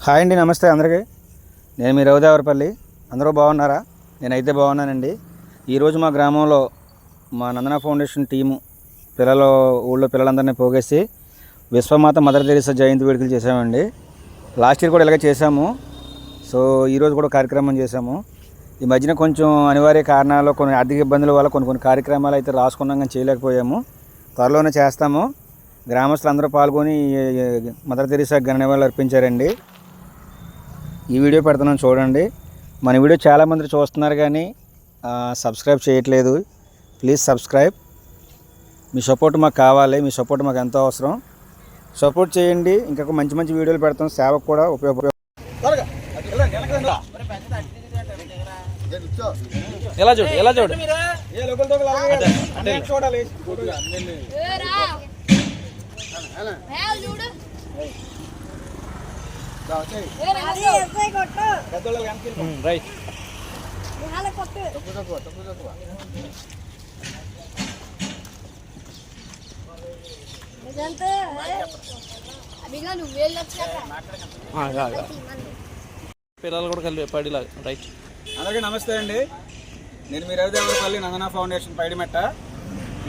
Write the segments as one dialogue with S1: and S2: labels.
S1: Hi అండి, నమస్తే అందరికీ. నేను మీ రవిదేవరపల్లి. అందరూ బాగున్నారా? నేనైతే బాగున్నానండి. ఈరోజు మా గ్రామంలో మా నందన ఫౌండేషన్ టీము ఊళ్ళో పిల్లలందరినీ పోగేసి విశ్వమాత మదర్ తెరీసా జయంతి వేడుకలు చేసామండి. లాస్ట్ ఇయర్ కూడా ఇలాగే చేసాము. సో ఈరోజు కూడా కార్యక్రమం చేసాము. ఈ మధ్యన కొంచెం అనివార్య కారణాలు, కొన్ని ఆర్థిక ఇబ్బందుల వల్ల కొన్ని కార్యక్రమాలు అయితే రాసుకున్నాం కానీ చేయలేకపోయాము. త్వరలోనే చేస్తాము. గ్రామస్తులు అందరూ పాల్గొని మదర్ తెరీసా ఘన నివాళులు అర్పించారండి. ఈ వీడియో పెడుతున్నాను, చూడండి. మన వీడియో చాలామంది చూస్తున్నారు కానీ సబ్స్క్రైబ్ చేయట్లేదు. Please subscribe. మీ సపోర్ట్ మాకు కావాలి. మీ సపోర్ట్ మాకు ఎంతో అవసరం. సపోర్ట్ చేయండి. ఇంకా మంచి మంచి వీడియోలు పెడతాం. సేవకు కూడా ఉపయోగపడుతుంది.
S2: ఎలా చూడు
S1: చూడాలి.
S2: రైట్ పిల్లలు కూడా కలిపి పడిలా. రైట్.
S1: అందరికీ నమస్తే అండి. నేను మీ రవిదేవరపల్లి, నందన ఫౌండేషన్ పైడిమెట్ట.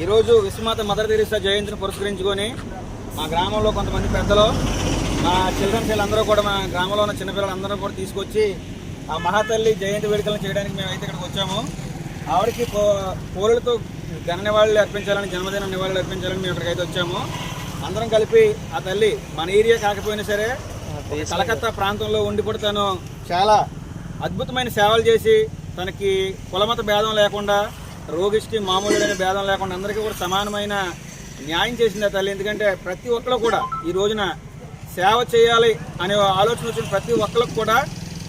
S1: ఈరోజు విశ్వమాత మదర్ తెరీసా జయంతిని పురస్కరించుకొని మా గ్రామంలో కొంతమంది పెద్దలు, మా చిల్డ్రన్స్ వీళ్ళందరూ కూడా, మా గ్రామంలో ఉన్న చిన్నపిల్లలందరూ కూడా తీసుకొచ్చి ఆ మహాతల్లి జయంతి వేడుకలను చేయడానికి మేమైతే ఇక్కడికి వచ్చాము. ఆవిడకి పూలతో ఘన నివాళులు అర్పించాలని, జన్మదిన నివాళులు అర్పించాలని మేము ఇక్కడికైతే వచ్చాము. అందరం కలిపి ఆ తల్లి మన ఏరియా కాకపోయినా సరే కలకత్తా ప్రాంతంలో ఉండి కూడా తను చాలా అద్భుతమైన సేవలు చేసి, తనకి కులమత భేదం లేకుండా, రోగిష్టి మామూలుడైన భేదం లేకుండా అందరికీ కూడా సమానమైన న్యాయం చేసింది ఆ తల్లి. ఎందుకంటే ప్రతి ఒక్కరు కూడా ఈ రోజున సేవ చేయాలి అనే ఆలోచన వచ్చిన ప్రతి ఒక్కరికి కూడా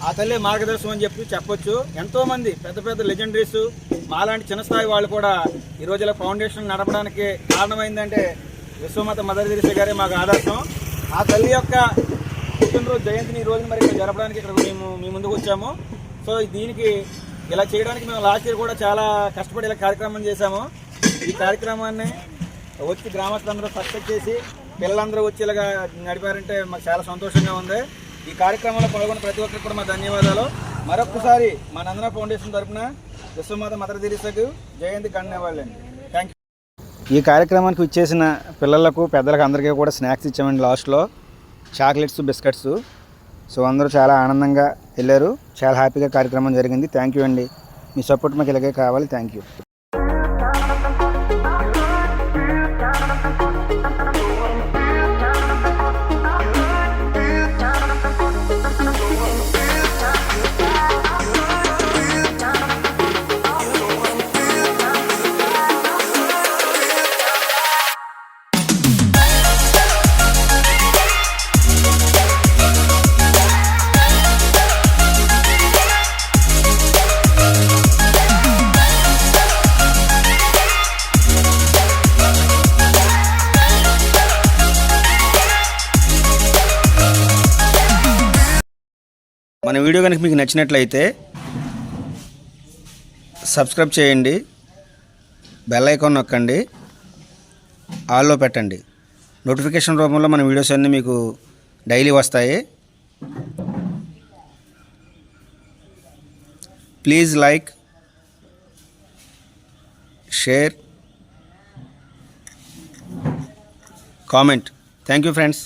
S1: ఆ తల్లి మార్గదర్శనం అని చెప్పొచ్చు. ఎంతోమంది పెద్ద పెద్ద లెజెండరీస్, మాలాంటి చిన్న స్థాయి వాళ్ళు కూడా ఈ రోజు ఇలా ఫౌండేషన్ నడపడానికి కారణమైందంటే విశ్వమాత మదర్ తెరీసా గారే మాకు ఆదర్శం. ఆ తల్లి యొక్క పుట్టినరోజు జయంతిని ఈ రోజున మరి ఇక్కడ జరపడానికి ఇక్కడ మేము మీ ముందుకు వచ్చాము. సో దీనికి ఇలా చేయడానికి మేము లాస్ట్ ఇయర్ కూడా చాలా కష్టపడి ఇలా కార్యక్రమం చేశాము. ఈ కార్యక్రమాన్ని వచ్చి గ్రామస్తులందరూ సక్సెస్ చేసి పిల్లలందరూ వచ్చి ఇలాగా నడిపారంటే మాకు చాలా సంతోషంగా ఉంది. ఈ కార్యక్రమంలో పాల్గొన్న ప్రతి ఒక్కరికి కూడా మా ధన్యవాదాలు. మరొకసారి మా నందన ఫౌండేషన్ తరఫున విశ్వమాత మదర్ తెరీసాకు జయంతి ఘన నివాళులండి. Thank you. ఈ కార్యక్రమానికి ఇచ్చేసిన పిల్లలకు, పెద్దలకు అందరికీ కూడా స్నాక్స్ ఇచ్చామండి. లాస్ట్లో చాక్లెట్స్, బిస్కెట్స్. సో అందరూ చాలా ఆనందంగా వెళ్ళారు. చాలా హ్యాపీగా కార్యక్రమం జరిగింది. థ్యాంక్ యూ అండి. మీ సపోర్ట్ మాకు ఇలాగే కావాలి. Thank you. మన వీడియో కనుక మీకు నచ్చినట్లయితే సబ్స్క్రైబ్ చేయండి, బెల్ ఐకాన్ నొక్కండి, ఆల్లో పెట్టండి. నోటిఫికేషన్ రూపంలో మన వీడియోస్ అన్నీ మీకు డైలీ వస్తాయి. Please like, share, comment. Thank you friends.